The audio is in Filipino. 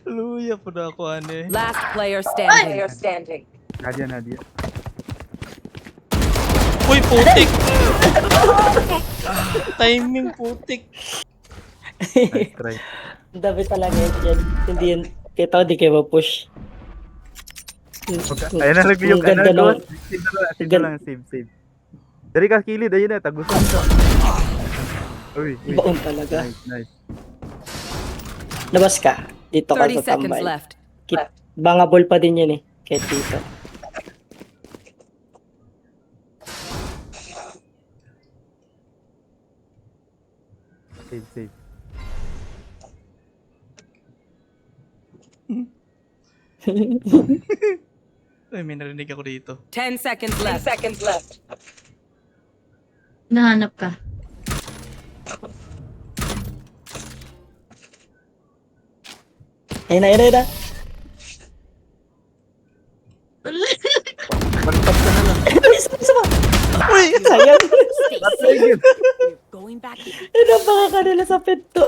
Luya po na ako, ano eh. Last player standing. Nadia. Uy, putik! Timing, putik. Nice try. Ang dami talaga yan. Hindi yan. Kita ko di kayo ma-push. Ayun na review yung Ang ganda ghost. Save lang, save. Dari ka kilid, ayun na, tagusan ka. Uy. Ibaon talaga. Nice. Labas ka. Dito ka 30 sa seconds tambay. left. Bangable pa din yan eh. Kahit dito. Save. Uy, may narinig ako dito. 10 seconds left. Nahanap ka. Ayun na. Magtap ka na lang. Isa pa. Uy! Sayang. Going back in. Inabaka ka nila sa pinto.